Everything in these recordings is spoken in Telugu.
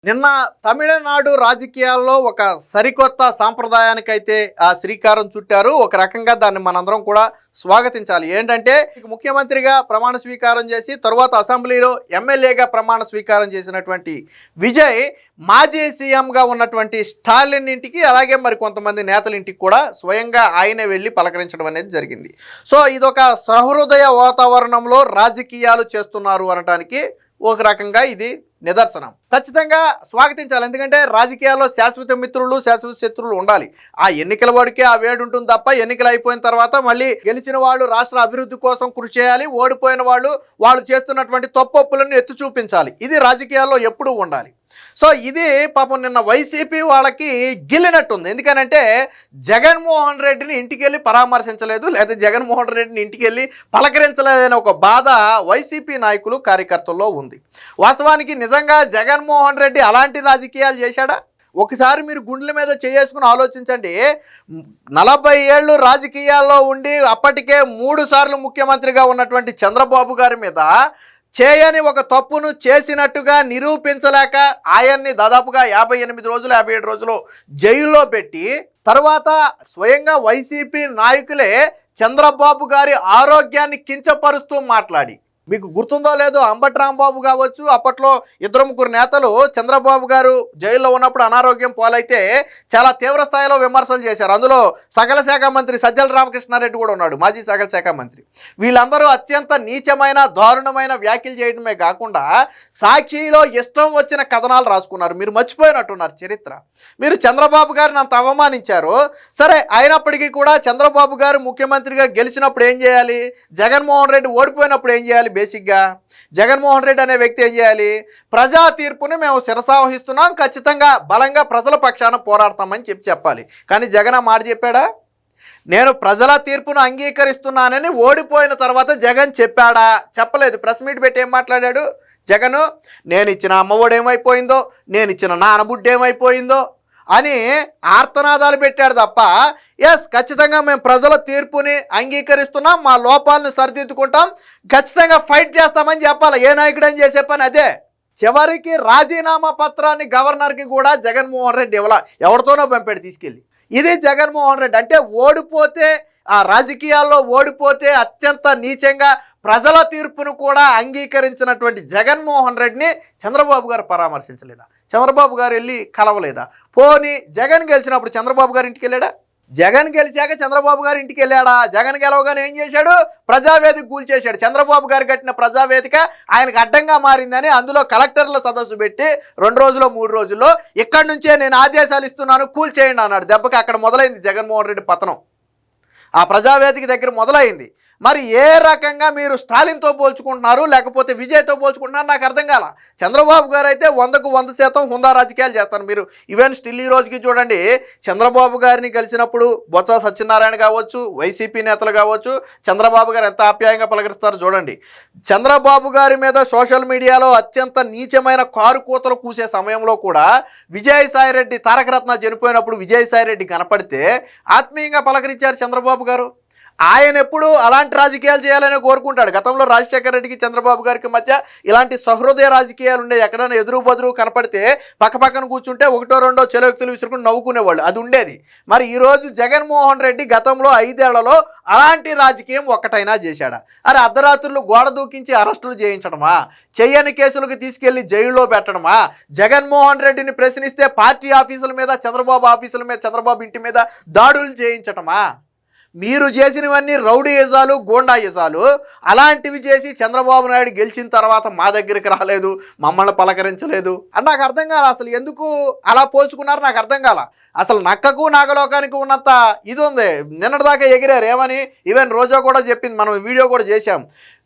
నిన్న తమిళనాడు రాజకీయాల్లో ఒక సరికొత్త సాంప్రదాయానికైతే శ్రీకారం చుట్టారు. ఒక రకంగా దాన్ని మనందరం కూడా స్వాగతించాలి. ఏంటంటే ముఖ్యమంత్రిగా ప్రమాణ స్వీకారం చేసి తరువాత అసెంబ్లీలో ఎమ్మెల్యేగా ప్రమాణ స్వీకారం చేసినటువంటి విజయ్ మాజీ సీఎంగా ఉన్నటువంటి స్టాలిన్ ఇంటికి, అలాగే మరి కొంతమంది నేతల ఇంటికి కూడా స్వయంగా ఆయనే వెళ్ళి పలకరించడం అనేది జరిగింది. సో ఇదొక సహృదయ వాతావరణంలో రాజకీయాలు చేస్తున్నారు అనడానికి ఒక రకంగా ఇది నిదర్శనం. ఖచ్చితంగా స్వాగతించాలి. ఎందుకంటే రాజకీయాల్లో శాశ్వత మిత్రులు, శాశ్వత శత్రువులు ఉండాలి. ఆ ఎన్నికల వాడికే ఆ వేడు ఉంటుంది తప్ప, ఎన్నికలు అయిపోయిన తర్వాత మళ్ళీ గెలిచిన వాళ్ళు రాష్ట్ర అభివృద్ధి కోసం కృషి చేయాలి, ఓడిపోయిన వాళ్ళు చేస్తున్నటువంటి తప్పొప్పులను ఎత్తి చూపించాలి. ఇది రాజకీయాల్లో ఎప్పుడూ ఉండాలి. సో ఇది పాపం నిన్న వైసీపీ వాళ్ళకి గిల్లినట్టుంది. ఎందుకనంటే జగన్మోహన్ రెడ్డిని ఇంటికి వెళ్ళి పరామర్శించలేదు, లేదా జగన్మోహన్ రెడ్డిని ఇంటికి వెళ్ళి పలకరించలేదనే ఒక బాధ వైసీపీ నాయకులు కార్యకర్తల్లో ఉంది. వాస్తవానికి నిజంగా జగన్మోహన్ రెడ్డి అలాంటి రాజకీయాలు చేశాడా? ఒకసారి మీరు గుండెల మీద చేసుకుని ఆలోచించండి. 40 ఏళ్ళు రాజకీయాల్లో ఉండి అప్పటికే 3 సార్లు ముఖ్యమంత్రిగా ఉన్నటువంటి చంద్రబాబు గారి మీద చేయని ఒక తప్పును చేసినట్టుగా నిరూపించలేక ఆయన్ని దాదాపుగా 58 రోజులు 57 రోజులు జైల్లో పెట్టి, తర్వాత స్వయంగా వైసీపీ నాయకులే చంద్రబాబు గారి ఆరోగ్యాన్ని కించపరుస్తూ మాట్లాడి, మీకు గుర్తుందో లేదో అంబటి రాంబాబు కావచ్చు, అప్పట్లో 2-3 నేతలు చంద్రబాబు గారు జైల్లో ఉన్నప్పుడు అనారోగ్యం పాలైతే చాలా తీవ్ర స్థాయిలో విమర్శలు చేశారు. అందులో సకల శాఖ మంత్రి సజ్జల రామకృష్ణారెడ్డి కూడా ఉన్నాడు, మాజీ సకల శాఖ మంత్రి. వీళ్ళందరూ అత్యంత నీచమైన దారుణమైన వ్యాఖ్యలు చేయడమే కాకుండా సాక్షిలో ఇష్టం వచ్చిన కథనాలు రాసుకున్నారు. మీరు మర్చిపోయినట్టున్నారు చరిత్ర. మీరు చంద్రబాబు గారిని అంత అవమానించారు. సరే, అయినప్పటికీ కూడా చంద్రబాబు గారు ముఖ్యమంత్రిగా గెలిచినప్పుడు ఏం చేయాలి, జగన్మోహన్ రెడ్డి ఓడిపోయినప్పుడు ఏం చేయాలి? బేసిక్గా జగన్మోహన్ రెడ్డి అనే వ్యక్తి ఏం చేయాలి? ప్రజా తీర్పుని మేము శిరసావహిస్తున్నాం, ఖచ్చితంగా బలంగా ప్రజల పక్షాన పోరాడతామని చెప్పాలి. కానీ జగన్ ఆ మాట చెప్పాడా? నేను ప్రజల తీర్పును అంగీకరిస్తున్నానని ఓడిపోయిన తర్వాత జగన్ చెప్పాడా? చెప్పలేదు. ప్రెస్ మీట్ పెట్టి ఏం మాట్లాడాడు జగన్? నేను ఇచ్చిన అమ్మఒడు ఏమైపోయిందో, నేను ఇచ్చిన నానబుడ్డ ఏమైపోయిందో అని ఆర్తనాదాలు పెట్టాడు తప్ప, ఎస్ ఖచ్చితంగా మేము ప్రజల తీర్పుని అంగీకరిస్తున్నాం, మా లోపాలను సరిదిద్దుకుంటాం, ఖచ్చితంగా ఫైట్ చేస్తామని చెప్పాలి. ఏ నాయకుడని చేసే పని అదే. చివరికి రాజీనామా పత్రాన్ని గవర్నర్కి కూడా జగన్మోహన్ రెడ్డి ఎవరితోనో పంపాడు తీసుకెళ్ళి. ఇది జగన్మోహన్ రెడ్డి అంటే. ఓడిపోతే, ఆ రాజకీయాల్లో ఓడిపోతే అత్యంత నీచంగా ప్రజల తీర్పును కూడా అంగీకరించినటువంటి జగన్మోహన్ రెడ్డిని చంద్రబాబు గారు పరామర్శించలేదా? చంద్రబాబు గారు వెళ్ళి కలవలేదా? పోనీ జగన్ గెలిచినప్పుడు చంద్రబాబు గారి ఇంటికి వెళ్ళాడా? జగన్ గెలిచాక చంద్రబాబు గారి ఇంటికి వెళ్ళాడా? జగన్ గెలవగానే ఏం చేశాడు? ప్రజావేదిక కూల్చేశాడు. చంద్రబాబు గారు కట్టిన ప్రజావేదిక ఆయనకు అడ్డంగా మారిందని అందులో కలెక్టర్ల సదస్సు పెట్టి 2 రోజుల్లో 3 రోజుల్లో ఇక్కడి నుంచే నేను ఆదేశాలు ఇస్తున్నాను, కూల్చేయండి అన్నాడు. దెబ్బకి అక్కడ మొదలైంది జగన్మోహన్ రెడ్డి పతనం. ఆ ప్రజావేదిక దగ్గర మొదలైంది. మరి ఏ రకంగా మీరు స్టాలిన్తో పోల్చుకుంటున్నారు, లేకపోతే విజయ్తో పోల్చుకుంటున్నారు నాకు అర్థం కాల. చంద్రబాబు గారు అయితే 100కు 100% హుందా రాజకీయాలు చేస్తారు. మీరు ఈవెన్ స్టిల్ ఈ రోజుకి చూడండి, చంద్రబాబు గారిని కలిసినప్పుడు బొత్స సత్యనారాయణ కావచ్చు, వైసీపీ నేతలు కావచ్చు, చంద్రబాబు గారు ఎంత ఆప్యాయంగా పలకరిస్తారో చూడండి. చంద్రబాబు గారి మీద సోషల్ మీడియాలో అత్యంత నీచమైన కారు కూతలు కూసే సమయంలో కూడా విజయసాయిరెడ్డి, తారకరత్న చనిపోయినప్పుడు విజయసాయిరెడ్డి కనపడితే ఆత్మీయంగా పలకరించారు చంద్రబాబు గారు. ఆయన ఎప్పుడు అలాంటి రాజకీయాలు చేయాలని కోరుకుంటాడు. గతంలో రాజశేఖర రెడ్డికి చంద్రబాబు గారికి మధ్య ఇలాంటి సహృదయ రాజకీయాలు ఉండేది. ఎక్కడైనా ఎదురు బదురు కనపడితే పక్కపక్కన కూర్చుంటే 1-2 చెలవ్యక్తులు విసురుకుని నవ్వుకునేవాళ్ళు, అది ఉండేది. మరి ఈరోజు జగన్మోహన్ రెడ్డి గతంలో 5 ఏళ్లలో అలాంటి రాజకీయం ఒక్కటైనా చేశాడా? అరే, అర్ధరాత్రులు గోడ దూకించి అరెస్టులు చేయించడమా? చెయ్యని కేసులకు తీసుకెళ్లి జైల్లో పెట్టడమా? జగన్మోహన్ రెడ్డిని ప్రశ్నిస్తే పార్టీ ఆఫీసుల మీద, చంద్రబాబు ఆఫీసుల మీద, చంద్రబాబు ఇంటి మీద దాడులు చేయించటమా? మీరు చేసినవన్నీ రౌడీయిజాలు, గోండాయిజాలు. అలాంటివి చేసి చంద్రబాబు నాయుడు గెలిచిన తర్వాత మా దగ్గరికి రాలేదు, మమ్మల్ని పలకరించలేదు అని నాకు అర్థం కాల. అసలు ఎందుకు అలా పోల్చుకున్నారు నాకు అర్థం కాల. అసలు నక్కకు నాగలోకానికి ఉన్నంత ఇది ఉంది. నిన్నటిదాకా ఎగిరారు ఏమని, ఈవెన్ రోజా కూడా చెప్పింది, మనం వీడియో కూడా చేశాం.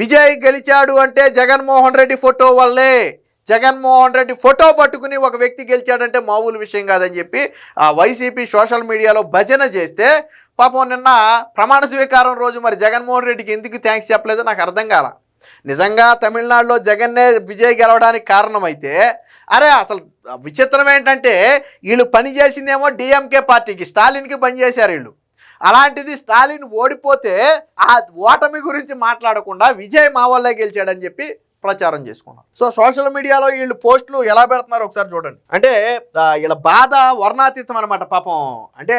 విజయ్ గెలిచాడు అంటే జగన్మోహన్ రెడ్డి ఫోటో వల్లే. జగన్మోహన్ రెడ్డి ఫోటో పట్టుకుని ఒక వ్యక్తి గెలిచాడంటే మామూలు విషయం కాదని చెప్పి ఆ వైసీపీ సోషల్ మీడియాలో భజన చేస్తే, పాపం నిన్న ప్రమాణ స్వీకారం రోజు మరి జగన్మోహన్ రెడ్డికి ఎందుకు థ్యాంక్స్ చెప్పలేదో నాకు అర్థం కాల. నిజంగా తమిళనాడులో జగన్నే విజయ్ గెలవడానికి కారణమైతే, అరే అసలు విచిత్రం ఏంటంటే వీళ్ళు పని చేసిందేమో డిఎంకే పార్టీకి, స్టాలిన్కి పనిచేశారు వీళ్ళు. అలాంటిది స్టాలిన్ ఓడిపోతే ఆ ఓటమి గురించి మాట్లాడకుండా విజయ్ మా వల్లే గెలిచాడని చెప్పి ప్రచారం చేసుకున్నారు. సో సోషల్ మీడియాలో వీళ్ళు పోస్టులు ఎలా పెడుతున్నారు ఒకసారి చూడండి. అంటే వీళ్ళ బాధ వర్ణాతీతం అనమాట పాపం. అంటే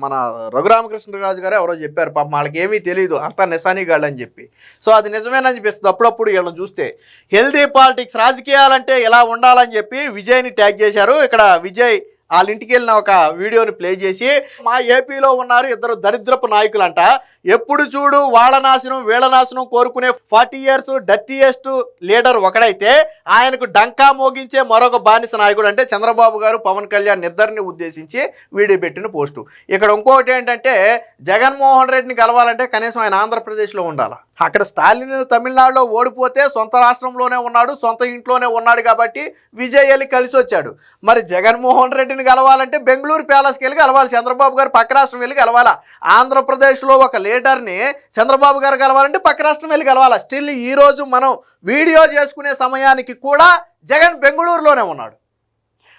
మన రఘురామకృష్ణరాజు గారు ఎవరో చెప్పారు పాపం వాళ్ళకి ఏమీ తెలియదు అంతా నిశానీగాళ్ళు అని చెప్పి. సో అది నిజమేనని అనిపిస్తుంది అప్పుడప్పుడు వీళ్ళని చూస్తే. హెల్దీ పాలిటిక్స్ రాజకీయాలంటే ఎలా ఉండాలని చెప్పి విజయ్ని ట్యాగ్ చేశారు. ఇక్కడ విజయ్ వాళ్ళ ఇంటికి వెళ్ళిన ఒక వీడియోని ప్లే చేసి మా ఏపీలో ఉన్నారు ఇద్దరు దరిద్రపు నాయకులంట, ఎప్పుడు చూడు వాళ్ళ నాశనం వీళ్ళ నాశనం కోరుకునే 40 years డర్టీయెస్ట్ లీడర్ ఒకడైతే ఆయనకు డంకా మోగించే మరొక బానిస నాయకుడు అంటే చంద్రబాబు గారు పవన్ కళ్యాణ్ ఇద్దరిని ఉద్దేశించి వీడియో పెట్టిన పోస్టు. ఇక్కడ ఇంకొకటి ఏంటంటే జగన్మోహన్ రెడ్డిని కలవాలంటే కనీసం ఆయన ఆంధ్రప్రదేశ్లో ఉండాలి. అక్కడ స్టాలిన్ తమిళనాడులో ఓడిపోతే సొంత రాష్ట్రంలోనే ఉన్నాడు, సొంత ఇంట్లోనే ఉన్నాడు కాబట్టి విజయ్ వెళ్ళి కలిసి వచ్చాడు. మరి జగన్మోహన్ రెడ్డిని కలవాలంటే బెంగళూరు ప్యాలెస్కి వెళ్ళి కలవాలి, చంద్రబాబు గారు పక్క రాష్ట్రం వెళ్ళి కలవాలా. ఆంధ్రప్రదేశ్లో ఒక లీడర్ని చంద్రబాబు గారు కలవాలంటే పక్క రాష్ట్రం వెళ్ళి కలవాలా. స్టిల్ ఈరోజు మనం వీడియో చేసుకునే సమయానికి కూడా జగన్ బెంగళూరులోనే ఉన్నాడు.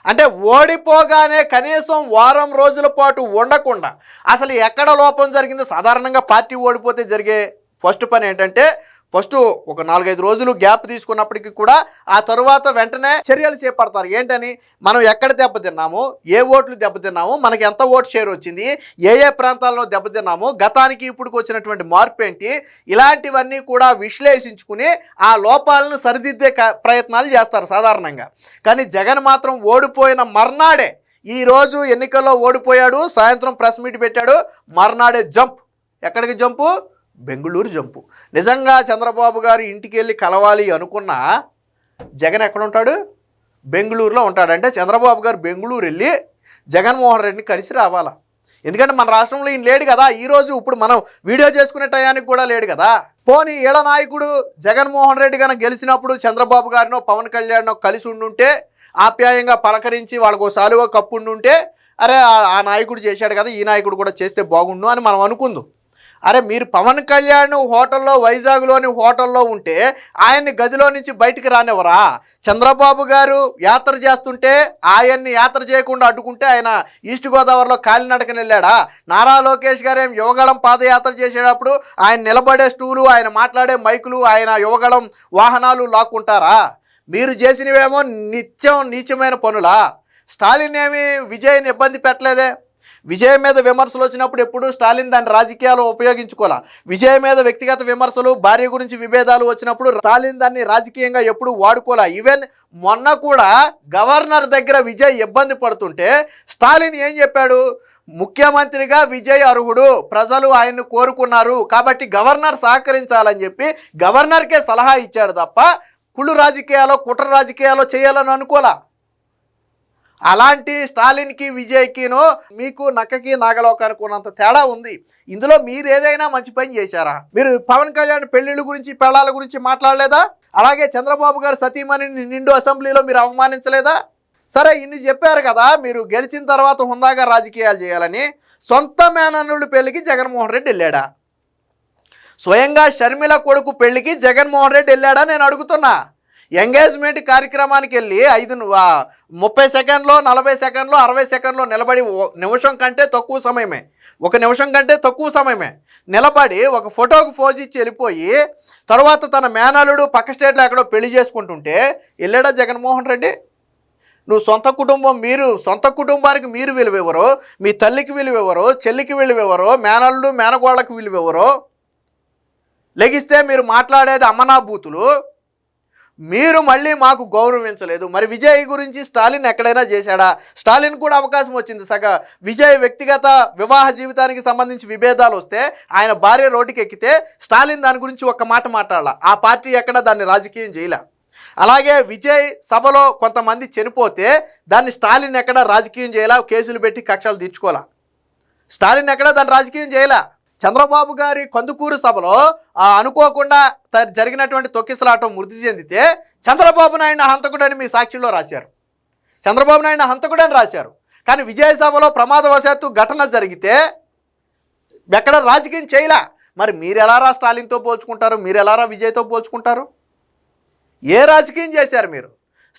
అంటే ఓడిపోగానే కనీసం వారం రోజుల పాటు ఉండకుండా అసలు ఎక్కడ లోపం జరిగిందో. సాధారణంగా పార్టీ ఓడిపోతే జరిగే ఫస్ట్ పని ఏంటంటే ఫస్ట్ ఒక 4-5 రోజులు గ్యాప్ తీసుకున్నప్పటికీ కూడా ఆ తరువాత వెంటనే చర్యలు చేపడతారు. ఏంటని, మనం ఎక్కడ దెబ్బతిన్నాము, ఏ ఓట్లు దెబ్బతిన్నాము, మనకి ఎంత ఓటు షేర్ వచ్చింది, ఏ ప్రాంతాల్లో దెబ్బతిన్నాము, గతానికి ఇప్పుడుకి వచ్చినటువంటి మార్పు ఏంటి, ఇలాంటివన్నీ కూడా విశ్లేషించుకుని ఆ లోపాలను సరిదిద్దే ప్రయత్నాలు చేస్తారు సాధారణంగా. కానీ జగన్ మాత్రం ఓడిపోయిన మర్నాడే, ఈరోజు ఎన్నికల్లో ఓడిపోయాడు, సాయంత్రం ప్రెస్ మీట్ పెట్టాడు, మర్నాడే జంప్. ఎక్కడికి జంపు? బెంగళూరు జంపు. నిజంగా చంద్రబాబు గారు ఇంటికి వెళ్ళి కలవాలి అనుకున్నా జగన్ ఎక్కడ ఉంటాడు? బెంగళూరులో ఉంటాడు. అంటే చంద్రబాబు గారు బెంగళూరు వెళ్ళి జగన్మోహన్ రెడ్డిని కలిసి రావాలా. ఎందుకంటే మన రాష్ట్రంలో ఈయన లేడు కదా, ఈరోజు ఇప్పుడు మనం వీడియో చేసుకునే టయానికి కూడా లేడు కదా. పోనీ ఈళ్ళ నాయకుడు జగన్మోహన్ రెడ్డి కనుక గెలిచినప్పుడు చంద్రబాబు గారినో పవన్ కళ్యాణ్నో కలిసి ఉండుంటే, ఆప్యాయంగా పలకరించి వాళ్ళకు సాలువా కప్పుండుంటే, అరే ఆ నాయకుడు చేశాడు కదా, ఈ నాయకుడు కూడా చేస్తే బాగుండు అని మనం అనుకుందాం. అరే మీరు పవన్ కళ్యాణ్ హోటల్లో, వైజాగ్లోని హోటల్లో ఉంటే ఆయన్ని గదిలో నుంచి బయటికి రానివ్వరా? చంద్రబాబు గారు యాత్ర చేస్తుంటే ఆయన్ని యాత్ర చేయకుండా అడ్డుకుంటే ఆయన ఈస్ట్ గోదావరిలో కాలినడకని వెళ్ళాడా? నారా లోకేష్ గారు యువగళం పాదయాత్ర చేసేటప్పుడు ఆయన నిలబడే స్టూలు, ఆయన మాట్లాడే మైకులు, ఆయన యువగళం వాహనాలు లాక్కుంటారా? మీరు చేసినవేమో నిత్యం నీచమైన పనులా? స్టాలిన్ ఏమి విజయ్ని ఇబ్బంది పెట్టలేదే. విజయ్ మీద విమర్శలు వచ్చినప్పుడు ఎప్పుడు స్టాలిన్ దాన్ని రాజకీయాలు ఉపయోగించుకోవాలా. విజయ్ మీద వ్యక్తిగత విమర్శలు, భార్య గురించి విభేదాలు వచ్చినప్పుడు స్టాలిన్ దాన్ని రాజకీయంగా ఎప్పుడు వాడుకోవాలా. ఈవెన్ మొన్న కూడా గవర్నర్ దగ్గర విజయ్ ఇబ్బంది పడుతుంటే స్టాలిన్ ఏం చెప్పాడు? ముఖ్యమంత్రిగా విజయ్ అర్హుడు, ప్రజలు ఆయన్ను కోరుకున్నారు కాబట్టి గవర్నర్ సహకరించాలని చెప్పి గవర్నర్కే సలహా ఇచ్చాడు తప్ప కుళ్ళు రాజకీయాలు, కుట్ర రాజకీయాలు చేయాలని అనుకోలా. అలాంటి స్టాలిన్కి విజయ్కినో మీకు నక్కకి నాగలోకానికి ఉన్నంత తేడా ఉంది. ఇందులో మీరు ఏదైనా మంచి పని చేశారా? మీరు పవన్ కళ్యాణ్ పెళ్లిళ్ళ గురించి, పెళ్ళాల గురించి మాట్లాడలేదా? అలాగే చంద్రబాబు గారు సతీమణిని నిండు అసెంబ్లీలో మీరు అవమానించలేదా? సరే ఇన్ని చెప్పారు కదా, మీరు గెలిచిన తర్వాత హుందాగా రాజకీయాలు చేయాలని. సొంత మేనన్నుల పెళ్లికి జగన్మోహన్ రెడ్డి వెళ్ళాడా? స్వయంగా షర్మిల కొడుకు పెళ్లికి జగన్మోహన్ రెడ్డి వెళ్ళాడా నేను అడుగుతున్నా. ఎంగేజ్మెంట్ కార్యక్రమానికి వెళ్ళి 30 సెకండ్లో, 40 సెకండ్లో, 60 సెకండ్లో నిలబడి, నిమిషం కంటే తక్కువ సమయమే, 1 నిమిషం కంటే తక్కువ సమయమే నిలబడి ఒక ఫోటోకు ఫోజ్ ఇచ్చి వెళ్ళిపోయి తర్వాత తన మేనల్లుడు పక్క స్టేట్లో ఎక్కడో పెళ్లి చేసుకుంటుంటే వెళ్ళాడా జగన్మోహన్ రెడ్డి? నువ్వు సొంత కుటుంబం, మీరు సొంత కుటుంబానికి మీరు విలువెవరో, మీ తల్లికి విలువెవరో, చెల్లికి విలువెవరో, మేనల్లుడు మేనగోళ్ళకి విలువెవరో లెగిస్తే మీరు మాట్లాడేది అమ్మనా బూతులు. మీరు మళ్ళీ మాకు గౌరవించలేదు. మరి విజయ్ గురించి స్టాలిన్ ఎక్కడైనా చేశాడా? స్టాలిన్ కూడా అవకాశం వచ్చింది. విజయ్ వ్యక్తిగత వివాహ జీవితానికి సంబంధించి విభేదాలు వస్తే ఆయన భార్య రోడ్డుకి ఎక్కితే స్టాలిన్ దాని గురించి ఒక్క మాట మాట్లాడాల. ఆ పార్టీ ఎక్కడ దాన్ని రాజకీయం చేయలే. అలాగే విజయ్ సభలో కొంతమంది చనిపోతే దాన్ని స్టాలిన్ ఎక్కడ రాజకీయం చేయాల, కేసులు పెట్టి కక్షలు తీర్చుకోవాలా. స్టాలిన్ ఎక్కడ దాన్ని రాజకీయం చేయాల. చంద్రబాబు గారి కందుకూరు సభలో అనుకోకుండా జరిగినటువంటి తొక్కిసలాటం మృతి చెందితే చంద్రబాబు నాయుడు హంతకుడని మీ సాక్షిలో రాశారు. చంద్రబాబు నాయుడు హంతకుడని రాశారు. కానీ విజయ సభలో ప్రమాదవశాత్తు ఘటన జరిగితే ఎక్కడ రాజకీయం చేయలే. మరి మీరు ఎలారా స్టాలిన్తో పోల్చుకుంటారు? మీరు ఎలారా విజయ్తో పోల్చుకుంటారు? ఏ రాజకీయం చేశారు మీరు?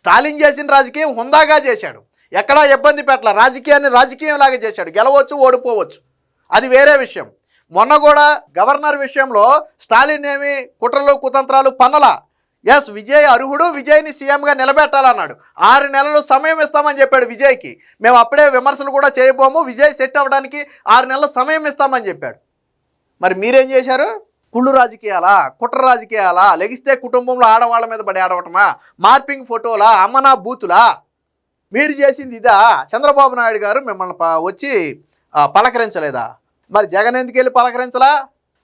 స్టాలిన్ చేసిన రాజకీయం హుందాగా చేశాడు, ఎక్కడా ఇబ్బంది పెట్టల. రాజకీయాన్ని రాజకీయంలాగా చేశాడు. గెలవచ్చు, ఓడిపోవచ్చు, అది వేరే విషయం. మొన్న కూడా గవర్నర్ విషయంలో స్టాలిన్ ఏమి కుట్రలు కుతంత్రాలు పన్నలా. ఎస్, విజయ్ అర్హుడు, విజయ్ని సీఎంగా నిలబెట్టాలన్నాడు. 6 నెలలు సమయం ఇస్తామని చెప్పాడు విజయ్కి. మేము అప్పుడే విమర్శలు కూడా చేయబోము, విజయ్ సెట్ అవ్వడానికి 6 నెలల సమయం ఇస్తామని చెప్పాడు. మరి మీరేం చేశారు? కుళ్ళు రాజకీయాలా, కుట్ర రాజకీయాలా, లెగిస్తే కుటుంబంలో ఆడవాళ్ళ మీద పడి ఆడవటమా, మార్పింగ్ ఫోటోలా, అమ్మనా బూతులా? మీరు చేసింది ఇదా? చంద్రబాబు నాయుడు గారు మిమ్మల్ని వచ్చి పలకరించలేదా? మరి జగన్ ఎందుకు వెళ్ళి పలకరించలా?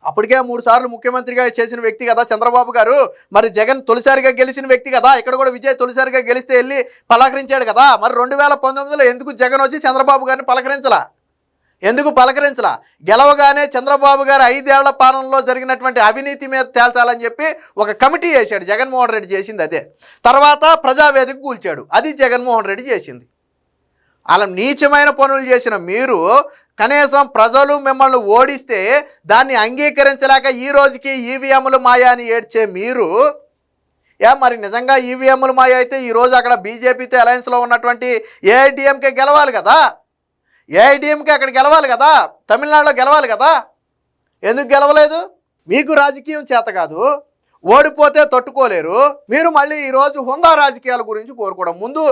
అప్పటికే 3 సార్లు ముఖ్యమంత్రిగా చేసిన వ్యక్తి కదా చంద్రబాబు గారు. మరి జగన్ తొలిసారిగా గెలిచిన వ్యక్తి కదా. ఇక్కడ కూడా విజయ్ తొలిసారిగా గెలిస్తే వెళ్ళి పలకరించాడు కదా. మరి 2019లో ఎందుకు జగన్ వచ్చి చంద్రబాబు గారిని పలకరించలా? ఎందుకు పలకరించలా? గెలవగానే చంద్రబాబు గారు 5 ఏళ్ల పాలనలో జరిగినటువంటి అవినీతి మీద తేల్చాలని చెప్పి ఒక కమిటీ వేశాడు. జగన్మోహన్ రెడ్డి చేసింది అదే. తర్వాత ప్రజావేదిక కూల్చాడు, అది జగన్మోహన్ రెడ్డి చేసింది. అలా నీచమైన పనులు చేసిన మీరు కనీసం ప్రజలు మిమ్మల్ని ఓడిస్తే దాన్ని అంగీకరించలేక ఈ రోజుకి ఈవీఎంలు మాయా అని ఏడ్చే మీరు, మరి నిజంగా ఈవీఎంలు మాయ అయితే ఈరోజు అక్కడ బీజేపీతో అలయన్స్లో ఉన్నటువంటి ఏఐడిఎంకే గెలవాలి కదా. ఏఐడిఎంకే అక్కడ గెలవాలి కదా, తమిళనాడులో గెలవాలి కదా. ఎందుకు గెలవలేదు? మీకు రాజకీయం చేత కాదు, ఓడిపోతే తట్టుకోలేరు. మీరు మళ్ళీ ఈరోజు హుందా రాజకీయాల గురించి కోరుకోవడం. ముందు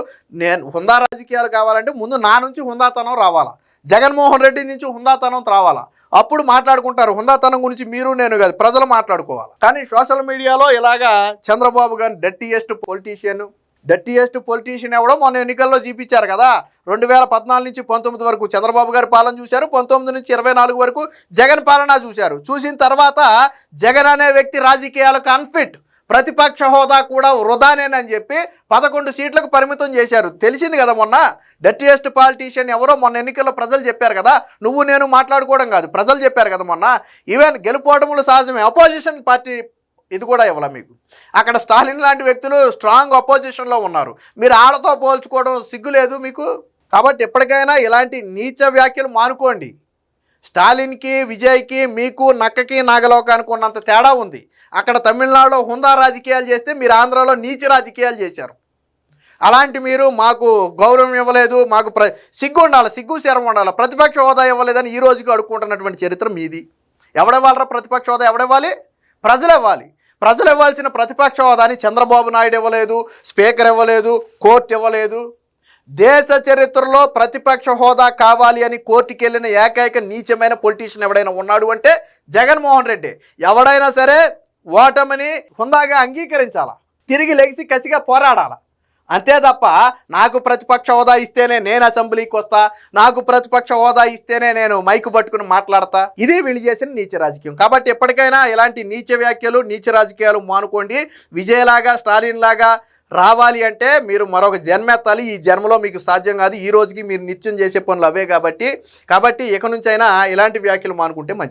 నేను హుందా రాజకీయాలు కావాలంటే ముందు నా నుంచి హుందాతనం రావాలా, జగన్మోహన్ రెడ్డి నుంచి హుందాతనం రావాలా. అప్పుడు మాట్లాడుకుంటారు. హుందాతనం గురించి మీరు నేను కాదు, ప్రజలు మాట్లాడుకోవాలి. కానీ సోషల్ మీడియాలో ఇలాగా చంద్రబాబు గారిని డర్టీయెస్ట్ పొలిటీషియన్ ఎవడో మొన్న ఎన్నికల్లో చూపించారు కదా. 2014 నుంచి 19 వరకు చంద్రబాబు గారి పాలన చూశారు, 19 నుంచి 24 వరకు జగన్ పాలన చూశారు. చూసిన తర్వాత జగన్ అనే వ్యక్తి రాజకీయాలకు అన్ఫిట్, ప్రతిపక్ష హోదా కూడా వృధానేనని చెప్పి 11 సీట్లకు పరిమితం చేశారు. తెలిసింది కదా మొన్న. డర్టీయెస్ట్ పాలిటీషియన్ ఎవరో మొన్న ఎన్నికల్లో ప్రజలు చెప్పారు కదా. నువ్వు నేను మాట్లాడుకోవడం కాదు, ప్రజలు చెప్పారు కదా మొన్న. ఈవెన్ గెలుపోవడములు సహజమే, అపోజిషన్ పార్టీ ఇది కూడా ఇవ్వాల మీకు. అక్కడ స్టాలిన్ లాంటి వ్యక్తులు స్ట్రాంగ్ అపోజిషన్లో ఉన్నారు. మీరు ఆళ్ళతో పోల్చుకోవడం సిగ్గు లేదు మీకు. కాబట్టి ఎప్పటికైనా ఇలాంటి నీచ వ్యాఖ్యలు మానుకోండి. స్టాలిన్కి, విజయ్కి, మీకు నక్కకి నాగలోకానికి ఉన్నంత తేడా ఉంది. అక్కడ తమిళనాడులో హుందా రాజకీయాలు చేస్తే మీరు ఆంధ్రాలో నీచ రాజకీయాలు చేశారు. అలాంటి మీరు మాకు గౌరవం ఇవ్వలేదు, మాకు సిగ్గు ఉండాలి, సిగ్గు శరం ఉండాలి, ప్రతిపక్ష హోదా ఇవ్వలేదని ఈ రోజుకి అడుక్కుంటున్నటువంటి చరిత్ర మీది. ఎవడివ్వాలరా ప్రతిపక్ష హోదా? ఎవడివ్వాలి? ప్రజలు ఇవ్వాలి. ప్రజలు ఇవ్వాల్సిన ప్రతిపక్ష హోదాని చంద్రబాబు నాయుడు ఇవ్వలేదు, స్పీకర్ ఇవ్వలేదు, కోర్టు ఇవ్వలేదు. దేశ చరిత్రలో ప్రతిపక్ష హోదా కావాలి అని కోర్టుకి వెళ్ళిన ఏకైక నీచమైన పొలిటీషియన్ ఎవడైనా ఉన్నాడు అంటే జగన్మోహన్ రెడ్డి. ఎవడైనా సరే ఓటమిని హుందాగా అంగీకరించాలా, తిరిగి లెగిసి కసిగా పోరాడాలా. అంతే తప్ప నాకు ప్రతిపక్ష హోదా ఇస్తేనే నేను అసెంబ్లీకి వస్తా, నాకు ప్రతిపక్ష హోదా ఇస్తేనే నేను మైకు పట్టుకుని మాట్లాడతా, ఇది వీళ్ళు చేసిన నీచ రాజకీయం. కాబట్టి ఎప్పటికైనా ఇలాంటి నీచ వ్యాఖ్యలు, నీచ రాజకీయాలు మానుకోండి. విజయ్ స్టాలిన్ లాగా రావాలి అంటే మీరు మరొక జన్మెత్తాలి. ఈ జన్మలో మీకు సాధ్యం కాదు. ఈ రోజుకి మీరు నిత్యం చేసే పనులు అవే కాబట్టి ఇక నుంచైనా ఇలాంటి వ్యాఖ్యలు మానుకుంటే మంచిది.